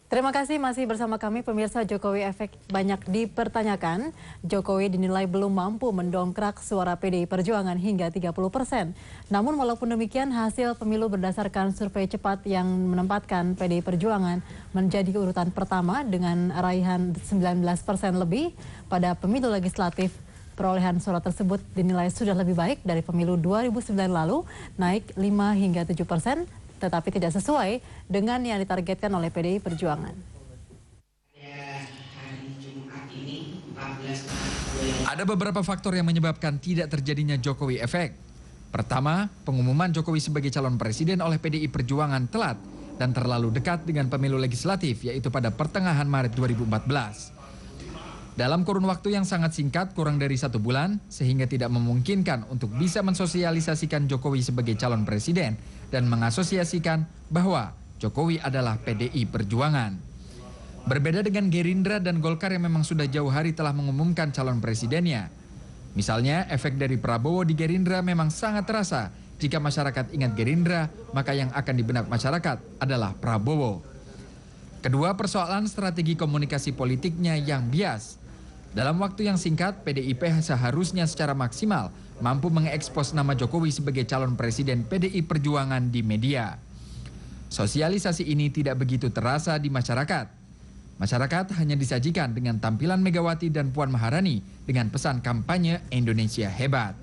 Terima kasih masih bersama kami pemirsa. Jokowi efek banyak dipertanyakan. Jokowi dinilai belum mampu mendongkrak suara PDI Perjuangan hingga 30%. Namun walaupun demikian hasil pemilu berdasarkan survei cepat yang menempatkan PDI Perjuangan menjadi urutan pertama dengan raihan 19% lebih pada pemilu legislatif. Perolehan suara tersebut dinilai sudah lebih baik dari pemilu 2009 lalu, naik 5 hingga 7%. Tetapi tidak sesuai dengan yang ditargetkan oleh PDI Perjuangan. Ada beberapa faktor yang menyebabkan tidak terjadinya Jokowi efek. Pertama, pengumuman Jokowi sebagai calon presiden oleh PDI Perjuangan telat dan terlalu dekat dengan pemilu legislatif, yaitu pada pertengahan Maret 2014. Dalam kurun waktu yang sangat singkat, kurang dari 1 bulan, sehingga tidak memungkinkan untuk bisa mensosialisasikan Jokowi sebagai calon presiden dan mengasosiasikan bahwa Jokowi adalah PDI Perjuangan. Berbeda dengan Gerindra dan Golkar yang memang sudah jauh hari telah mengumumkan calon presidennya. Misalnya, efek dari Prabowo di Gerindra memang sangat terasa. Jika masyarakat ingat Gerindra, maka yang akan di benak masyarakat adalah Prabowo. Kedua, persoalan strategi komunikasi politiknya yang bias. Dalam waktu yang singkat, PDIP seharusnya secara maksimal mampu mengekspos nama Jokowi sebagai calon presiden PDI Perjuangan di media. Sosialisasi ini tidak begitu terasa di masyarakat. Masyarakat hanya disajikan dengan tampilan Megawati dan Puan Maharani dengan pesan kampanye Indonesia hebat.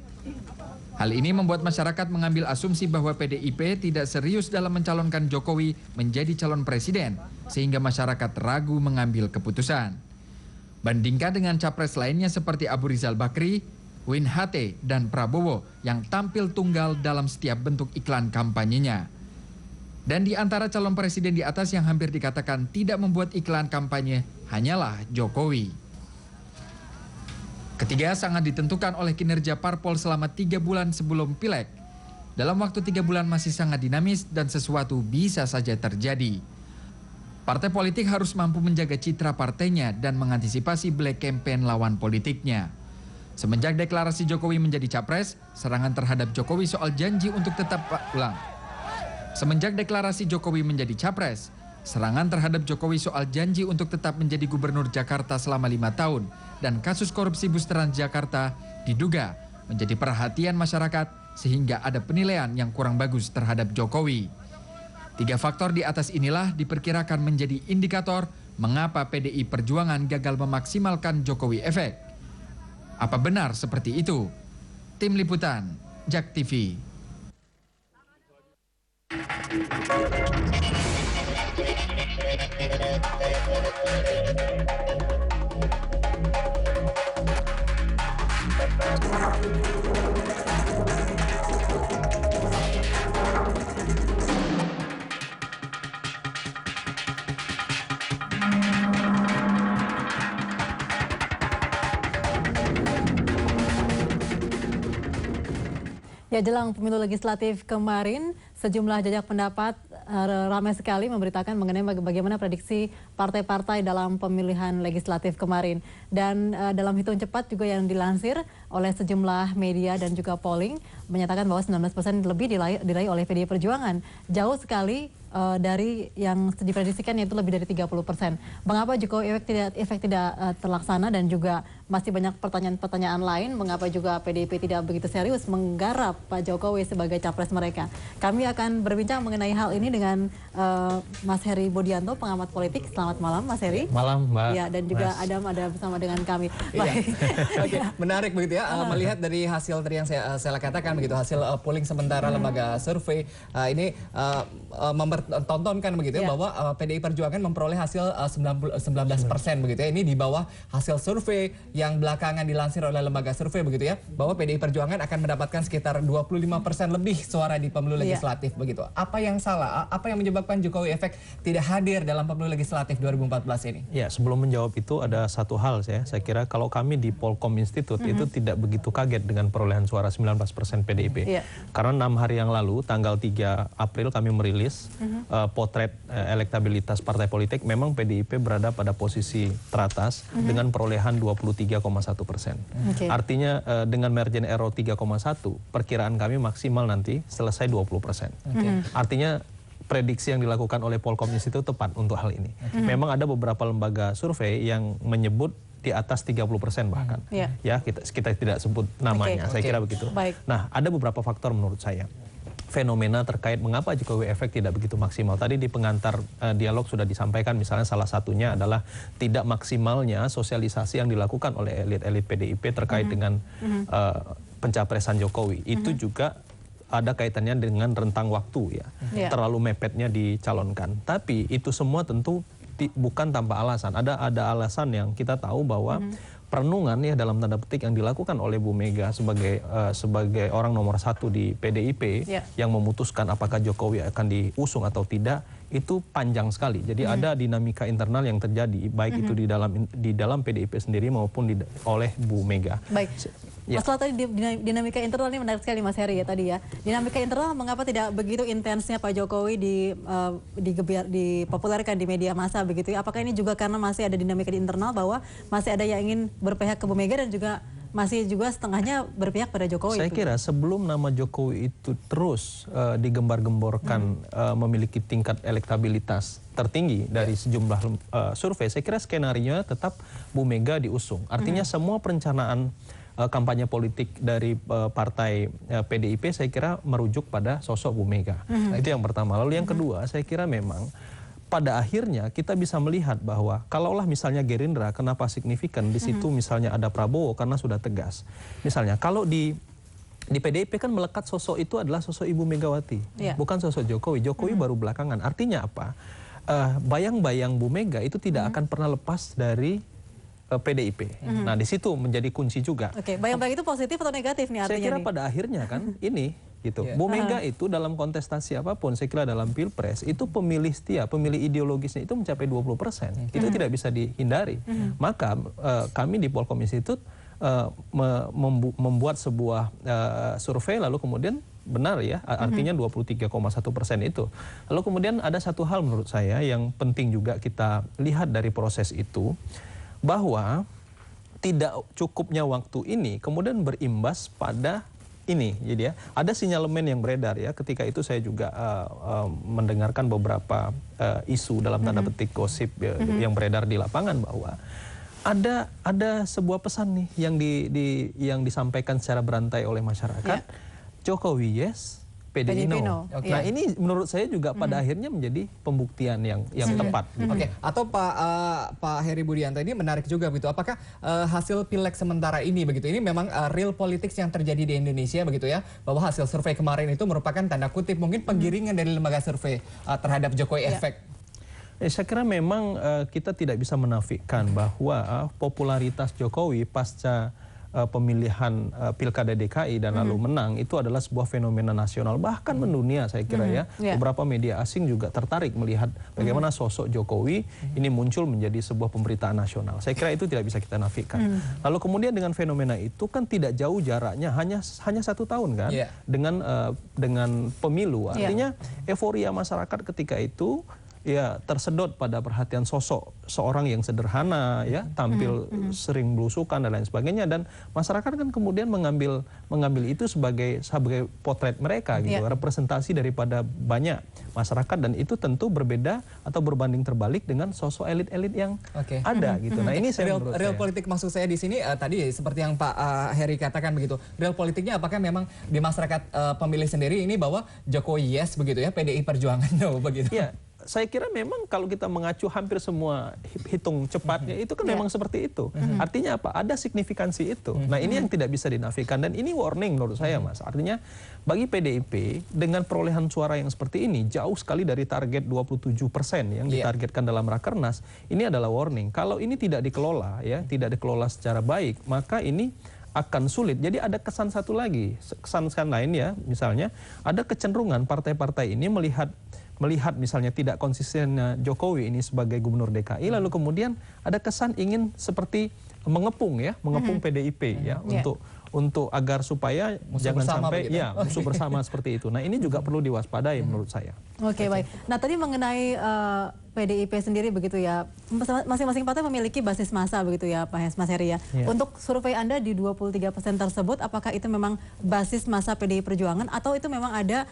Hal ini membuat masyarakat mengambil asumsi bahwa PDIP tidak serius dalam mencalonkan Jokowi menjadi calon presiden, sehingga masyarakat ragu mengambil keputusan. Bandingkan dengan capres lainnya seperti Abu Rizal Bakri, Win Hate, dan Prabowo yang tampil tunggal dalam setiap bentuk iklan kampanyenya. Dan di antara calon presiden di atas yang hampir dikatakan tidak membuat iklan kampanye hanyalah Jokowi. Ketiga, sangat ditentukan oleh kinerja parpol selama 3 bulan sebelum Pileg. Dalam waktu 3 bulan masih sangat dinamis dan sesuatu bisa saja terjadi. Partai politik harus mampu menjaga citra partainya dan mengantisipasi black campaign lawan politiknya. Semenjak deklarasi Jokowi menjadi capres, serangan terhadap Jokowi soal janji untuk tetap Semenjak deklarasi Jokowi menjadi capres, serangan terhadap Jokowi soal janji untuk tetap menjadi gubernur Jakarta selama 5 tahun dan kasus korupsi bus Transjakarta diduga menjadi perhatian masyarakat sehingga ada penilaian yang kurang bagus terhadap Jokowi. 3 faktor di atas inilah diperkirakan menjadi indikator mengapa PDI Perjuangan gagal memaksimalkan Jokowi efek. Apa benar seperti itu? Tim Liputan, JAK TV. Ya, jelang pemilu legislatif kemarin, sejumlah jajak pendapat ramai sekali memberitakan mengenai bagaimana prediksi partai-partai dalam pemilihan legislatif kemarin. Dan dalam hitung cepat juga yang dilansir oleh sejumlah media dan juga polling menyatakan bahwa 19% lebih diraih oleh PDI Perjuangan. Jauh sekali dari yang diprediksikan, yaitu lebih dari 30%. Mengapa Jokowi efek tidak terlaksana dan juga masih banyak pertanyaan-pertanyaan lain, mengapa juga PDIP tidak begitu serius menggarap Pak Jokowi sebagai capres mereka. Kami akan berbincang mengenai hal ini dengan Mas Heri Budianto, pengamat politik. Selamat malam Mas Heri. Malam Mbak. Ya, dan juga Mas Adam ada bersama dengan kami. Iya. Oke, menarik begitu ya, melihat dari hasil tadi yang saya katakan begitu, hasil polling sementara lembaga survei ini mempertontonkan begitu ya, bahwa PDI Perjuangan memperoleh hasil 19% begitu ya. Ini di bawah hasil survei yang belakangan dilansir oleh lembaga survei begitu ya, bahwa PDI Perjuangan akan mendapatkan sekitar 25% lebih suara di pemilu legislatif begitu. Apa yang salah? Apa yang menyebabkan Jokowi efek tidak hadir dalam pemilu legislatif 2014 ini? Ya, sebelum menjawab itu ada satu hal saya kira kalau kami di Polkom Institute itu tidak begitu kaget dengan perolehan suara 19% PDIP. Karena 6 hari yang lalu, tanggal 3 April kami merilis potret elektabilitas partai politik. Memang PDIP berada pada posisi teratas dengan perolehan 23,1%. Artinya dengan margin error 3,1, perkiraan kami maksimal nanti selesai 20%. Artinya prediksi yang dilakukan oleh Polkom Institute tepat untuk hal ini. Memang ada beberapa lembaga survei yang menyebut di atas 30% bahkan. Ya, kita tidak sebut namanya, saya kira begitu. Nah, ada beberapa faktor menurut saya. Fenomena terkait mengapa Jokowi efek tidak begitu maksimal. Tadi di pengantar dialog sudah disampaikan, misalnya salah satunya adalah tidak maksimalnya sosialisasi yang dilakukan oleh elit-elit PDIP terkait dengan pencapresan Jokowi. Itu juga ada kaitannya dengan rentang waktu ya. Terlalu mepetnya dicalonkan. Tapi itu semua tentu bukan tanpa alasan. Ada alasan yang kita tahu bahwa perenungan ya dalam tanda petik yang dilakukan oleh Bu Mega sebagai orang nomor 1 di PDIP yang memutuskan apakah Jokowi akan diusung atau tidak, itu panjang sekali. Jadi ada dinamika internal yang terjadi baik itu di dalam PDIP sendiri maupun oleh Bu Mega. Baik. Masalah tadi dinamika internal ini menarik sekali Mas Heri ya tadi ya. Dinamika internal mengapa tidak begitu intensnya Pak Jokowi dipopulerkan di media massa begitu ya? Apakah ini juga karena masih ada dinamika di internal bahwa masih ada yang ingin berpihak ke Bu Mega dan juga masih juga setengahnya berpihak pada Jokowi? Saya kira sebelum nama Jokowi itu terus digembar-gemborkan memiliki tingkat elektabilitas tertinggi dari sejumlah survei, saya kira skenario tetap Bu Mega diusung. Artinya semua perencanaan kampanye politik dari partai PDIP saya kira merujuk pada sosok Bu Mega. Itu yang pertama. Lalu yang kedua, saya kira memang pada akhirnya kita bisa melihat bahwa kalaulah misalnya Gerindra kenapa signifikan di situ misalnya ada Prabowo karena sudah tegas. Misalnya kalau di PDIP kan melekat sosok itu adalah sosok Ibu Megawati, bukan sosok Jokowi. Jokowi baru belakangan. Artinya apa? Bayang-bayang Bu Mega itu tidak akan pernah lepas dari PDIP. Nah, di situ menjadi kunci juga. Oke, bayang-bayang itu positif atau negatif nih artinya? Saya kira pada akhirnya kan ini gitu. Bu Mega itu dalam kontestasi apapun, saya kira dalam Pilpres itu pemilih setia, pemilih ideologisnya itu mencapai 20%. Itu tidak bisa dihindari. Maka kami di Polkom Institute membuat sebuah survei lalu kemudian benar ya, artinya 23,1% itu. Lalu kemudian ada satu hal menurut saya yang penting juga kita lihat dari proses itu, bahwa tidak cukupnya waktu ini kemudian berimbas pada ini. Jadi ya, ada sinyalemen yang beredar ya, ketika itu saya juga mendengarkan beberapa isu dalam tanda petik gosip yang beredar di lapangan bahwa ada sebuah pesan nih yang disampaikan secara berantai oleh masyarakat. Jokowi yes, PDIP no. Nah ini menurut saya juga pada akhirnya menjadi pembuktian yang tepat. Oke, atau Pak Heri Budianto ini menarik juga begitu. Apakah hasil pileg sementara ini begitu ini memang real politics yang terjadi di Indonesia begitu ya? Bahwa hasil survei kemarin itu merupakan tanda kutip mungkin penggiringan dari lembaga survei terhadap Jokowi efek. Saya kira memang kita tidak bisa menafikan bahwa popularitas Jokowi pasca pemilihan Pilkada DKI dan lalu menang itu adalah sebuah fenomena nasional bahkan mendunia saya kira ya. Beberapa media asing juga tertarik melihat bagaimana sosok Jokowi ini muncul menjadi sebuah pemberitaan nasional. Saya kira itu tidak bisa kita nafikan. Lalu kemudian dengan fenomena itu kan tidak jauh jaraknya, hanya 1 tahun kan dengan pemilu. Artinya euforia masyarakat ketika itu ya tersedot pada perhatian sosok seorang yang sederhana ya, tampil sering belusukan dan lain sebagainya, dan masyarakat kan kemudian mengambil itu sebagai potret mereka gitu, representasi daripada banyak masyarakat, dan itu tentu berbeda atau berbanding terbalik dengan sosok elit-elit yang ada gitu. Nah, ini real politik maksud saya di sini tadi seperti yang Pak Heri katakan begitu. Real politiknya apakah memang di masyarakat pemilih sendiri ini bahwa Jokowi yes begitu ya, PDI Perjuangan no begitu. Ya. Saya kira memang kalau kita mengacu hampir semua hitung cepatnya itu kan memang seperti itu. Artinya apa? Ada signifikansi itu. Nah ini yang tidak bisa dinafikan dan ini warning menurut saya Mas. Artinya bagi PDIP dengan perolehan suara yang seperti ini jauh sekali dari target 27% yang ditargetkan dalam Rakernas. Ini adalah warning. Kalau ini tidak dikelola ya, tidak dikelola secara baik, maka ini akan sulit. Jadi ada kesan satu lagi, kesan lain ya, misalnya ada kecenderungan partai-partai ini melihat misalnya tidak konsistennya Jokowi ini sebagai gubernur DKI, lalu kemudian ada kesan ingin seperti mengepung PDIP ya untuk agar supaya musuh jangan sampai begitu. Musuh bersama seperti itu. Nah ini juga perlu diwaspadai menurut saya. Oke, baik. Nah tadi mengenai PDIP sendiri begitu ya, masing-masing partai memiliki basis massa begitu ya Pak Mas Heri ya. Untuk survei Anda di 23% tersebut, apakah itu memang basis massa PDI Perjuangan atau itu memang ada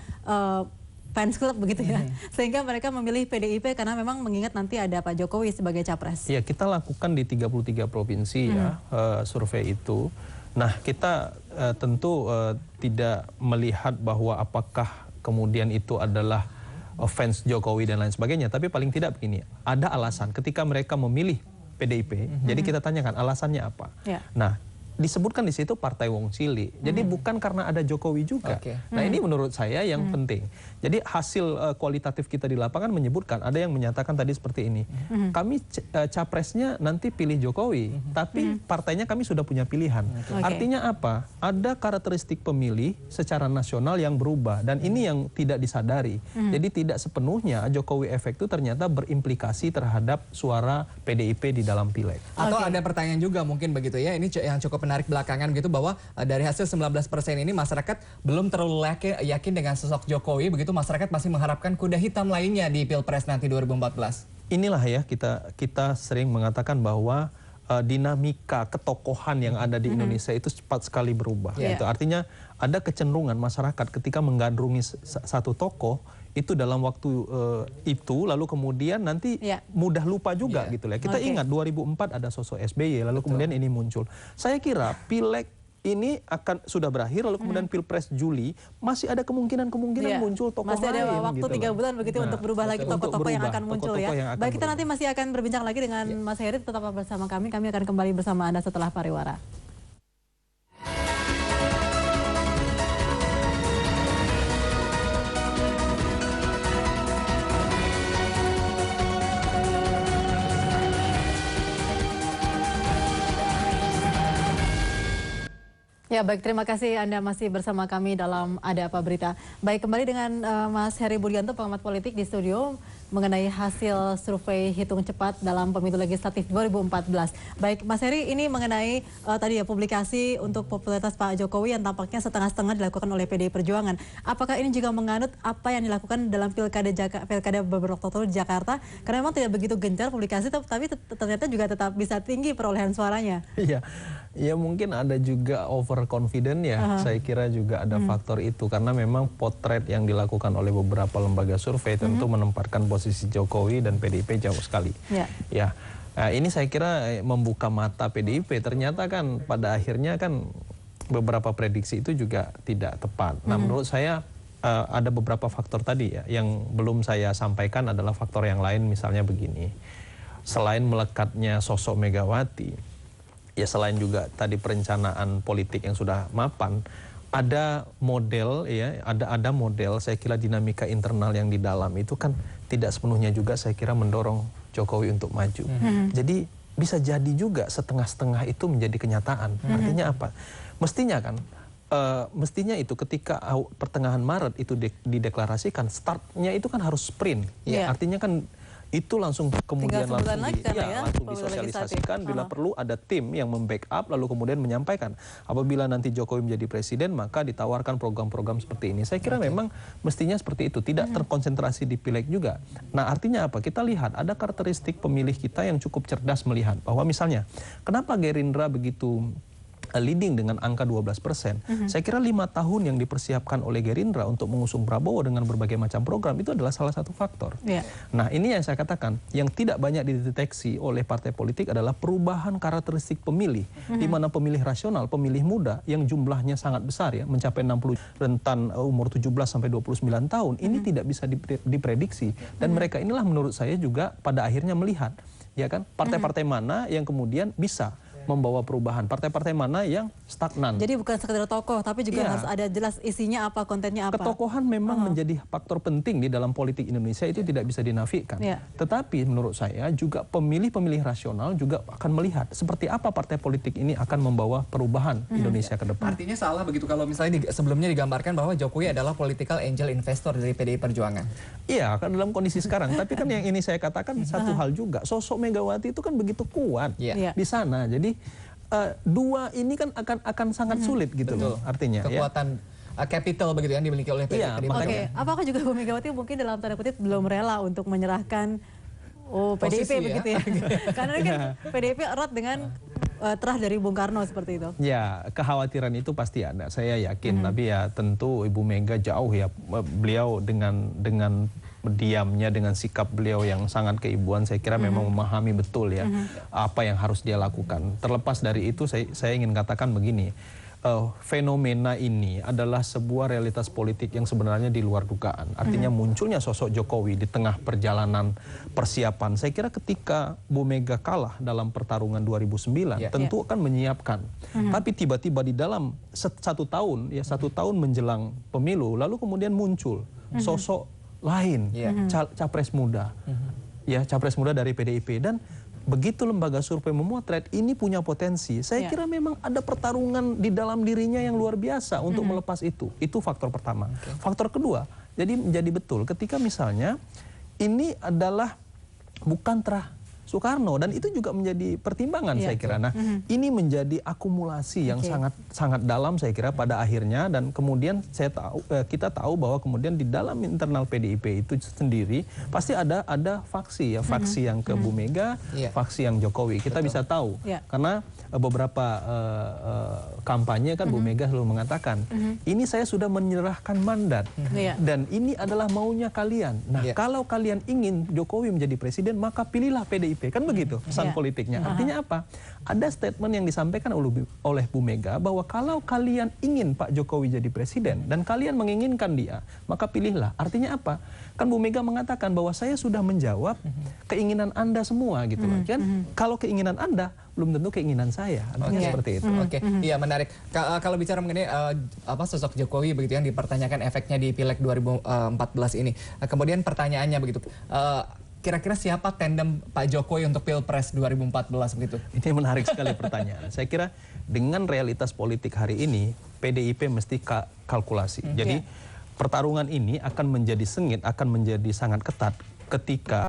fans club begitu ya. Sehingga mereka memilih PDIP karena memang mengingat nanti ada Pak Jokowi sebagai capres. Ya, kita lakukan di 33 provinsi ya survei itu. Nah, kita tentu tidak melihat bahwa apakah kemudian itu adalah fans Jokowi dan lain sebagainya, tapi paling tidak begini, ada alasan ketika mereka memilih PDIP, jadi kita tanyakan alasannya apa. Nah, disebutkan di situ Partai Wong Cili. Jadi bukan karena ada Jokowi juga. Nah, ini menurut saya yang penting. Jadi hasil kualitatif kita di lapangan menyebutkan, ada yang menyatakan tadi seperti ini. Kami capresnya nanti pilih Jokowi, tapi partainya kami sudah punya pilihan. Artinya apa? Ada karakteristik pemilih secara nasional yang berubah dan ini yang tidak disadari. Jadi tidak sepenuhnya Jokowi efek itu ternyata berimplikasi terhadap suara PDIP di dalam pileg. Atau ada pertanyaan juga mungkin begitu ya, ini yang cukup menarik belakangan gitu, bahwa dari hasil 19% ini masyarakat belum terlalu yakin dengan sosok Jokowi, begitu masyarakat masih mengharapkan kuda hitam lainnya di Pilpres nanti 2014. Inilah ya kita sering mengatakan bahwa dinamika ketokohan yang ada di Indonesia itu cepat sekali berubah. Gitu. Artinya ada kecenderungan masyarakat ketika menggandrungi satu tokoh itu dalam waktu itu, lalu kemudian nanti mudah lupa juga gitu ya. Kita ingat 2004 ada sosok SBY, lalu kemudian ini muncul. Saya kira pileg ini akan sudah berakhir, lalu kemudian Pilpres Juli masih ada kemungkinan muncul tokoh lain. Masih ada waktu gitu 3 bulan begitu untuk berubah lagi tokoh-tokoh yang akan muncul ya. Baik, kita nanti masih akan berbincang lagi dengan Mas Heri, tetap bersama kami. Kami akan kembali bersama Anda setelah pariwara. Ya baik, terima kasih Anda masih bersama kami dalam Ada Apa Berita. Baik, kembali dengan Mas Heri Budianto, pengamat politik di studio mengenai hasil survei hitung cepat dalam pemilu legislatif 2014. Baik, Mas Heri, ini mengenai tadi ya publikasi untuk popularitas Pak Jokowi yang tampaknya setengah-setengah dilakukan oleh PDI Perjuangan. Apakah ini juga menganut apa yang dilakukan dalam pilkada beberapa waktu lalu di Jakarta? Karena memang tidak begitu gencar publikasi, tapi ternyata juga tetap bisa tinggi perolehan suaranya. Iya, ya mungkin ada juga overconfident ya. Saya kira juga ada faktor itu karena memang potret yang dilakukan oleh beberapa lembaga survei tentu menempatkan posisi Jokowi dan PDIP jauh sekali. Ya, ini saya kira membuka mata PDIP. Ternyata kan pada akhirnya kan beberapa prediksi itu juga tidak tepat. Nah, menurut saya ada beberapa faktor tadi ya yang belum saya sampaikan adalah faktor yang lain, misalnya begini. Selain melekatnya sosok Megawati, ya selain juga tadi perencanaan politik yang sudah mapan, ada model ya, ada model saya kira dinamika internal yang di dalam itu kan tidak sepenuhnya juga saya kira mendorong Jokowi untuk maju. Jadi bisa jadi juga setengah-setengah itu menjadi kenyataan. Artinya apa? Mestinya kan mestinya itu ketika pertengahan Maret itu dideklarasikan, startnya itu kan harus sprint. Artinya kan itu langsung kemudian langsung disosialisasikan, bila perlu ada tim yang membackup lalu kemudian menyampaikan apabila nanti Jokowi menjadi presiden maka ditawarkan program-program seperti ini. Saya kira memang mestinya seperti itu, tidak terkonsentrasi di pileg juga. Nah, artinya apa? Kita lihat ada karakteristik pemilih kita yang cukup cerdas melihat bahwa misalnya kenapa Gerindra begitu leading dengan angka 12%. Saya kira 5 tahun yang dipersiapkan oleh Gerindra untuk mengusung Prabowo dengan berbagai macam program itu adalah salah satu faktor. Nah, ini yang saya katakan, yang tidak banyak dideteksi oleh partai politik adalah perubahan karakteristik pemilih, di mana pemilih rasional, pemilih muda yang jumlahnya sangat besar ya, mencapai 60 rentan umur 17 sampai 29 tahun, ini tidak bisa diprediksi dan mereka inilah menurut saya juga pada akhirnya melihat ya kan partai-partai mana yang kemudian bisa membawa perubahan, partai-partai mana yang stagnan. Jadi bukan sekedar tokoh, tapi juga harus ada jelas isinya apa, kontennya apa. Ketokohan memang menjadi faktor penting di dalam politik Indonesia, itu tidak bisa dinafikan. Tetapi menurut saya juga pemilih-pemilih rasional juga akan melihat seperti apa partai politik ini akan membawa perubahan Indonesia ke depan. Artinya salah begitu kalau misalnya sebelumnya digambarkan bahwa Jokowi adalah political angel investor dari PDI Perjuangan. Iya, kan dalam kondisi sekarang. Tapi kan yang ini saya katakan satu hal juga, sosok Megawati itu kan begitu kuat di sana. Jadi dua ini kan akan sangat sulit gitu loh artinya. Kekuatan capital begitu yang dimiliki oleh PDI. Apakah juga Bu Megawati mungkin dalam tanda kutip belum rela untuk menyerahkan PDIP begitu ya? Karena kan PDIP erat dengan terah dari Bung Karno seperti itu? Ya, kekhawatiran itu pasti ada, saya yakin. Tapi ya tentu Ibu Mega jauh ya, beliau dengan diamnya, dengan sikap beliau yang sangat keibuan, saya kira memang memahami betul ya apa yang harus dia lakukan. Terlepas dari itu, saya ingin katakan begini. Fenomena ini adalah sebuah realitas politik yang sebenarnya di luar dugaan. Artinya munculnya sosok Jokowi di tengah perjalanan persiapan. Saya kira ketika Bu Mega kalah dalam pertarungan 2009, tentu akan menyiapkan. Tapi tiba-tiba di dalam satu tahun menjelang pemilu, lalu kemudian muncul sosok lain, capres muda, capres muda dari PDIP. Dan begitu lembaga survei memotret ini punya potensi, saya kira memang ada pertarungan di dalam dirinya yang luar biasa untuk melepas itu. Itu faktor pertama. Faktor kedua, jadi menjadi betul ketika misalnya ini adalah bukan terah Soekarno, dan itu juga menjadi pertimbangan saya kira. Nah, ini menjadi akumulasi yang sangat dalam saya kira pada akhirnya, dan kemudian kita tahu bahwa kemudian di dalam internal PDIP itu sendiri pasti ada faksi faksi yang ke Bu Mega, faksi yang Jokowi. Kita bisa tahu karena beberapa kampanye kan Bu Mega selalu mengatakan, ini saya sudah menyerahkan mandat dan ini adalah maunya kalian. Nah, kalau kalian ingin Jokowi menjadi presiden, maka pilihlah PDIP. Kan begitu pesan politiknya. Artinya apa? Ada statement yang disampaikan oleh Bu Mega bahwa kalau kalian ingin Pak Jokowi jadi presiden dan kalian menginginkan dia, maka pilihlah. Artinya apa? Kan Bu Mega mengatakan bahwa saya sudah menjawab keinginan Anda semua gitu loh. Kan kalau keinginan Anda belum tentu keinginan saya. Artinya seperti itu. Iya, menarik. Kalau bicara mengenai sosok Jokowi begitu yang dipertanyakan efeknya di Pileg 2014 ini. Kemudian pertanyaannya begitu. Kira-kira siapa tandem Pak Jokowi untuk Pilpres 2014 begitu? Ini menarik sekali pertanyaan. Saya kira dengan realitas politik hari ini, PDIP mesti kalkulasi. Jadi pertarungan ini akan menjadi sengit, akan menjadi sangat ketat ketika